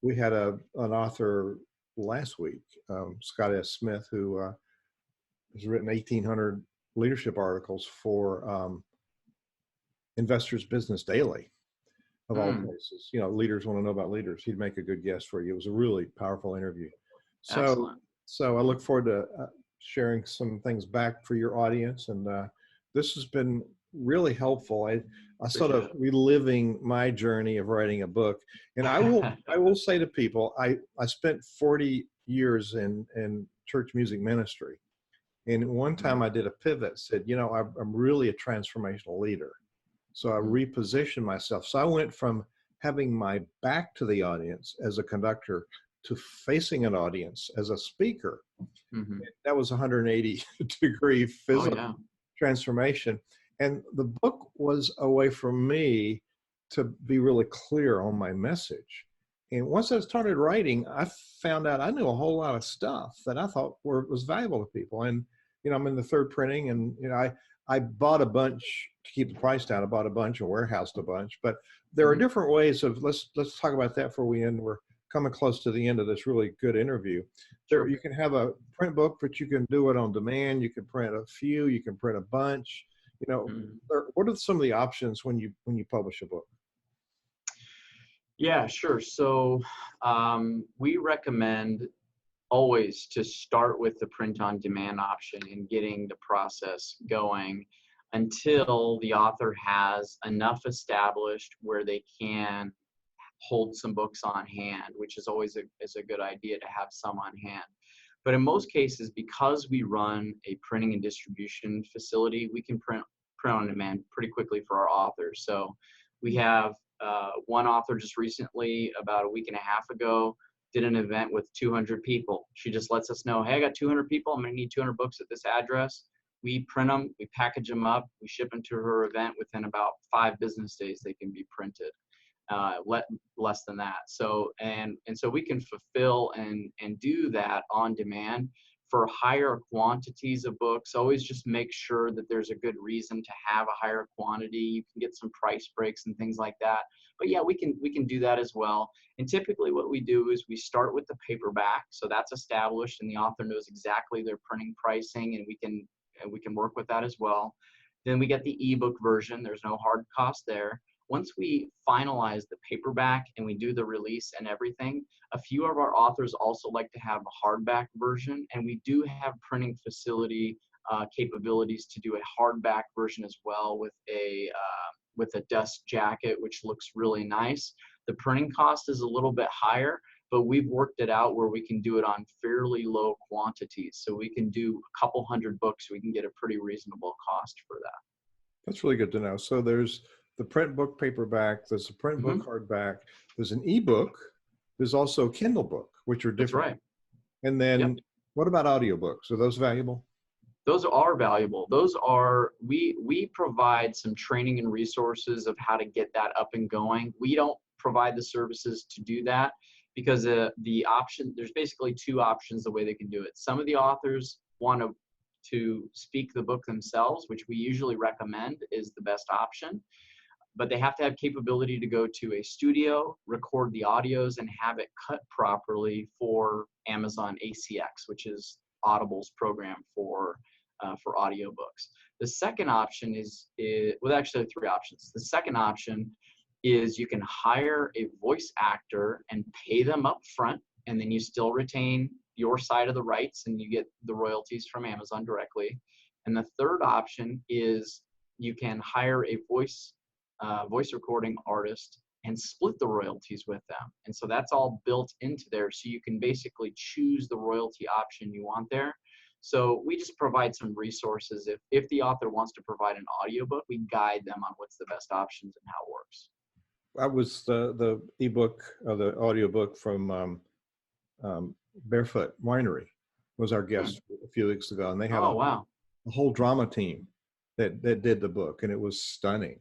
[SPEAKER 1] we had an author last week, Scott S. Smith, who has written 1,800 leadership articles for Investors Business Daily, of all places. Leaders want to know about leaders. He'd make a good guest for you. It was a really powerful interview.
[SPEAKER 2] Excellent.
[SPEAKER 1] So I look forward to sharing some things back for your audience. And this has been really helpful. I sort of reliving my journey of writing a book. And I will say to people, I spent 40 years in church music ministry. And one time I did a pivot, said, I'm really a transformational leader. So I repositioned myself. So I went from having my back to the audience as a conductor to facing an audience as a speaker. That was 180 degree physical transformation. And the book was a way for me to be really clear on my message. And once I started writing, I found out I knew a whole lot of stuff that I thought was valuable to people. And, I'm in the third printing, and, I bought a bunch to keep the price down. I bought a bunch and warehoused a bunch. But there are
[SPEAKER 2] Mhm.
[SPEAKER 1] different ways of let's talk about that before we end. We're coming close to the end of this really good interview. There,
[SPEAKER 2] Sure.
[SPEAKER 1] you can have a print book, but you can do it on demand. You can print a few. You can print a bunch.
[SPEAKER 2] Mhm.
[SPEAKER 1] What are some of the options when you publish a book?
[SPEAKER 2] Yeah, sure. So we recommend always to start with the print on demand option and getting the process going until the author has enough established where they can hold some books on hand, which is always is a good idea to have some on hand. But in most cases, because we run a printing and distribution facility, we can print on demand pretty quickly for our authors. So we have one author just recently, about a week and a half ago, did an event with 200 people. She just lets us know, hey, I got 200 people. I'm going to need 200 books at this address. We print them, we package them up, we ship them to her event. Within about 5 business days, they can be printed. Less than that. So so we can fulfill and do that on demand for higher quantities of books. Always just make sure that there's a good reason to have a higher quantity. You can get some price breaks and things like that. But yeah, we can do that as well. And typically what we do is we start with the paperback, so that's established and the author knows exactly their printing pricing, and we can work with that as well. Then we get the ebook version. There's no hard cost there. Once we finalize the paperback and we do the release and everything, a few of our authors also like to have a hardback version, and we do have printing facility capabilities to do a hardback version as well with a dust jacket, which looks really nice. The printing cost is a little bit higher, but we've worked it out where we can do it on fairly low quantities. So we can do a couple hundred books. We can get a pretty reasonable cost for that.
[SPEAKER 1] That's really good to know. So there's the print book paperback, there's a print book
[SPEAKER 2] Hmm.
[SPEAKER 1] hardback, there's an ebook, there's also a Kindle book, which are
[SPEAKER 2] That's
[SPEAKER 1] different.
[SPEAKER 2] right.
[SPEAKER 1] And
[SPEAKER 2] Yep.
[SPEAKER 1] then what about audiobooks? Are those valuable?
[SPEAKER 2] Those are valuable. Those are, we provide some training and resources of how to get that up and going. We don't provide the services to do that because the option, there's basically two options the way they can do it. Some of the authors want to speak the book themselves, which we usually recommend is the best option, but they have to have capability to go to a studio, record the audios, and have it cut properly for Amazon ACX, which is Audible's program for audiobooks. The second option well, actually 3 options. The second option is you can hire a voice actor and pay them up front, and then you still retain your side of the rights and you get the royalties from Amazon directly. And the third option is you can hire a voice recording artist and split the royalties with them. And so that's all built into there. So you can basically choose the royalty option you want there. So we just provide some resources. If the author wants to provide an audiobook, we guide them on what's the best options and how it works.
[SPEAKER 1] That was the ebook or the audiobook from Barefoot Winery was our
[SPEAKER 2] Hmm.
[SPEAKER 1] guest a few weeks ago, and they had
[SPEAKER 2] Oh, wow.
[SPEAKER 1] a whole drama team that did the book, and it was stunning.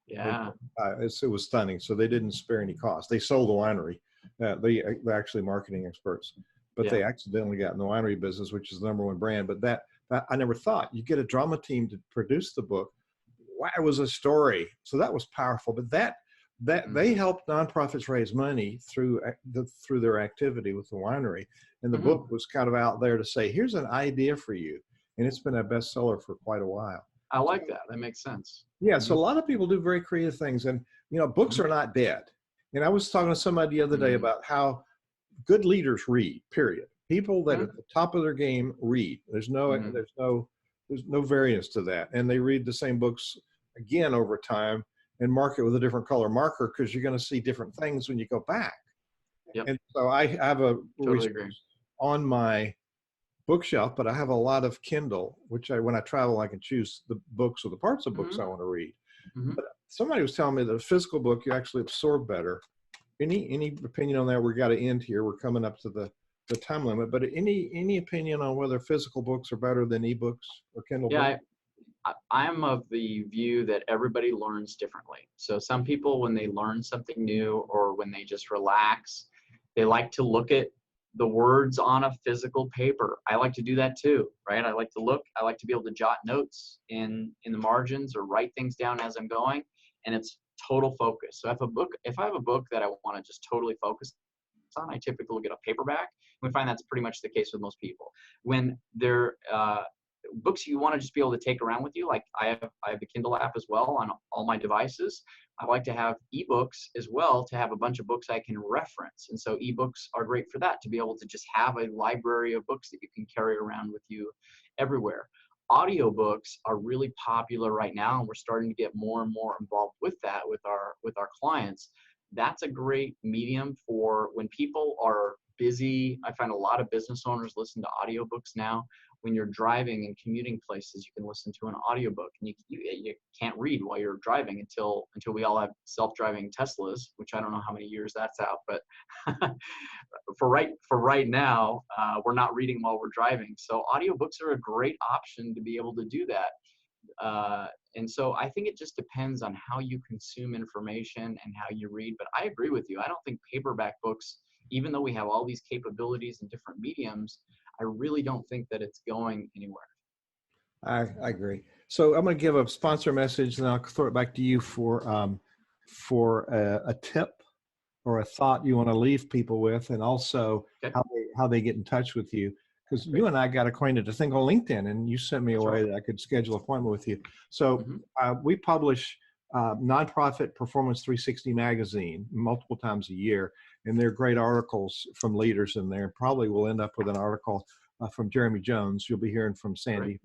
[SPEAKER 2] Yeah.
[SPEAKER 1] It was stunning. So they didn't spare any cost. They sold the winery. They're actually marketing experts, but
[SPEAKER 2] Yeah.
[SPEAKER 1] they accidentally got in the winery business, which is the number one brand. But that I never thought you get a drama team to produce the book. Wow, it was a story. So that was powerful. But that they
[SPEAKER 2] Hmm.
[SPEAKER 1] helped nonprofits raise money through their activity with the winery, and the
[SPEAKER 2] Hmm.
[SPEAKER 1] book was kind of out there to say, here's an idea for you, and it's been a bestseller for quite a while.
[SPEAKER 2] I like that. That makes sense.
[SPEAKER 1] Yeah, so
[SPEAKER 2] Hmm.
[SPEAKER 1] a lot of people do very creative things, and books are not dead. And I was talking to somebody the other day
[SPEAKER 2] Hmm.
[SPEAKER 1] about how good leaders read. Period. People that are
[SPEAKER 2] Hmm.
[SPEAKER 1] at the top of their game read.
[SPEAKER 2] Hmm.
[SPEAKER 1] There's no variance to that, and they read the same books again over time and mark it with a different color marker because you're going to see different things when you go back.
[SPEAKER 2] Yep.
[SPEAKER 1] And so I have a
[SPEAKER 2] Totally agree.
[SPEAKER 1] resource on my bookshelf, but I have a lot of Kindle, which when I travel, I can choose the books or the parts of books
[SPEAKER 2] Hmm.
[SPEAKER 1] I want to read.
[SPEAKER 2] Hmm.
[SPEAKER 1] But somebody was telling me that a physical book you actually absorb better. Any opinion on that? We got to end here. We're coming up to the time limit. But any opinion on whether physical books are better than ebooks or Kindle books?
[SPEAKER 2] Yeah, I'm of the view that everybody learns differently. So some people, when they learn something new or when they just relax, they like to look at the words on a physical paper. I like to do that too, right? I like to look, I like to be able to jot notes in the margins or write things down as I'm going, and it's total focus. So if I have a book that I want to just totally focus on, I typically will get a paperback. We find that's pretty much the case with most people. When they're books you want to just be able to take around with you, like I have the Kindle app as well on all my devices. I like to have ebooks as well, to have a bunch of books I can reference. And so ebooks are great for that, to be able to just have a library of books that you can carry around with you everywhere. Audiobooks are really popular right now, and we're starting to get more and more involved with that with our clients. That's a great medium for when people are busy. I find a lot of business owners listen to audiobooks now. When you're driving and commuting places, you can listen to an audiobook, and you can't read while you're driving until we all have self-driving Teslas, which I don't know how many years that's out, but for right now, we're not reading while we're driving. So audiobooks are a great option to be able to do that. And so I think it just depends on how you consume information and how you read. But I agree with you. I don't think paperback books, even though we have all these capabilities in different mediums, I really don't think that it's going anywhere.
[SPEAKER 1] I agree. So I'm going to give a sponsor message, and I'll throw it back to you for a tip or a thought you want to leave people with, and also
[SPEAKER 2] Okay.
[SPEAKER 1] how they get in touch with you. Because you and I got acquainted, I think, on LinkedIn, and you sent me a way that I could schedule an appointment with you. So we publish Nonprofit Performance 360 magazine multiple times a year, and there are great articles from leaders in there. Probably we'll end up with an article from Jeremy Jones. You'll be hearing from Sandy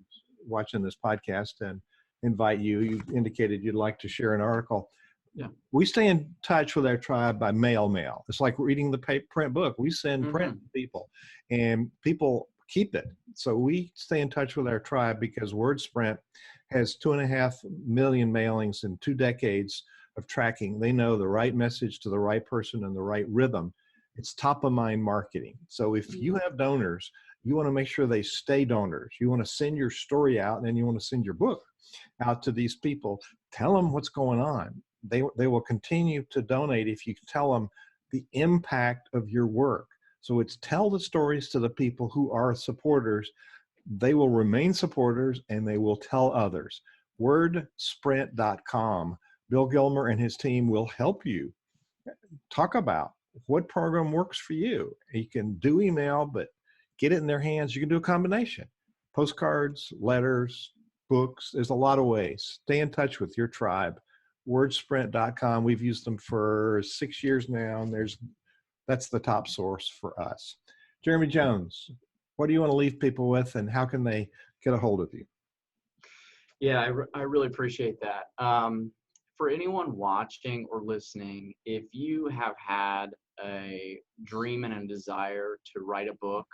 [SPEAKER 1] watching this podcast, and invite you. You indicated you'd like to share an article.
[SPEAKER 2] Yeah.
[SPEAKER 1] We stay in touch with our tribe by mail. It's like reading the print book. We send print to people, and people keep it. So we stay in touch with our tribe because WordSprint has 2.5 million mailings in 2 decades of tracking. They know the right message to the right person and the right rhythm. It's top of mind marketing. So if you have donors, you want to make sure they stay donors. You want to send your story out, and then you want to send your book out to these people. Tell them what's going on. They will continue to donate if you tell them the impact of your work. So it's tell the stories to the people who are supporters. They will remain supporters, and they will tell others. Wordsprint.com. Bill Gilmer and his team will help you talk about what program works for you. You can do email, but get it in their hands. You can do a combination. Postcards, letters, books. There's a lot of ways. Stay in touch with your tribe. Wordsprint.com. We've used them for 6 years now, and that's the top source for us. Jeremy Jones, what do you want to leave people with, and how can they get a hold of you?
[SPEAKER 2] Yeah, I really appreciate that. For anyone watching or listening, if you have had a dream and a desire to write a book,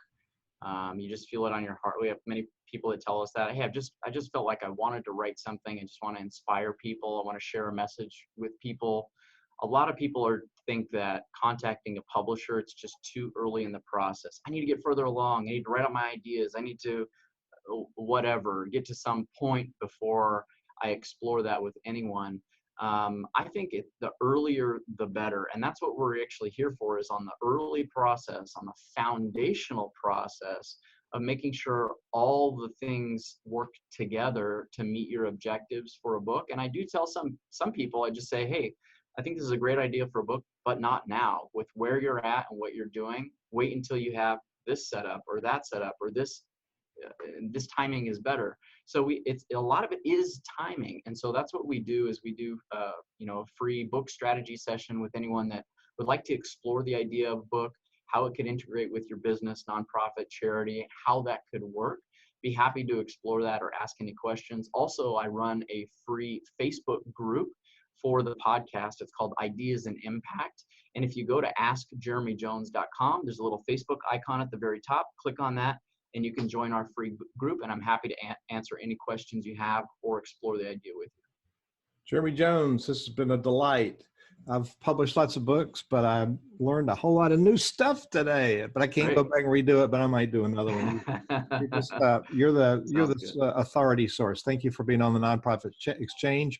[SPEAKER 2] you just feel it on your heart. We have many people that tell us that, hey, I just felt like I wanted to write something. I just want to inspire people. I want to share a message with people. A lot of people think that contacting a publisher, it's just too early in the process. I need to get further along. I need to write out my ideas. I need to get to some point before I explore that with anyone. I think the earlier the better, and that's what we're actually here for, is on the early process, on the foundational process of making sure all the things work together to meet your objectives for a book. And I do tell some people, I just say, hey, I think this is a great idea for a book, but not now. With where you're at and what you're doing, wait until you have this set up or that set up, or this timing is better. So a lot of it is timing. And so that's what we do, is we do a free book strategy session with anyone that would like to explore the idea of a book, how it could integrate with your business, nonprofit, charity, how that could work. Be happy to explore that or ask any questions. Also, I run a free Facebook group for the podcast. It's called Ideas and Impact. And if you go to askjeremyjones.com, there's a little Facebook icon at the very top. Click on that, and you can join our free group, and I'm happy to answer any questions you have or explore the idea with you.
[SPEAKER 1] Jeremy Jones, this has been a delight. I've published lots of books, but I learned a whole lot of new stuff today. But I can't go back and redo it, but I might do another one. You're the authority source. Thank you for being on the Nonprofit Exchange.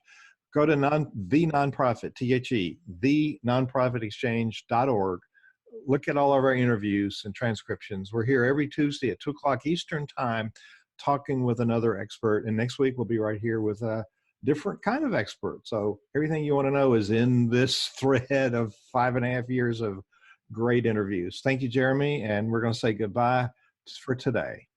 [SPEAKER 1] Go to the Nonprofit, THE, thenonprofitexchange.org. look at all of our interviews and transcriptions. We're here every Tuesday at 2 o'clock Eastern time talking with another expert. And next week we'll be right here with a different kind of expert. So everything you want to know is in this thread of 5.5 years of great interviews. Thank you, Jeremy. And we're going to say goodbye for today.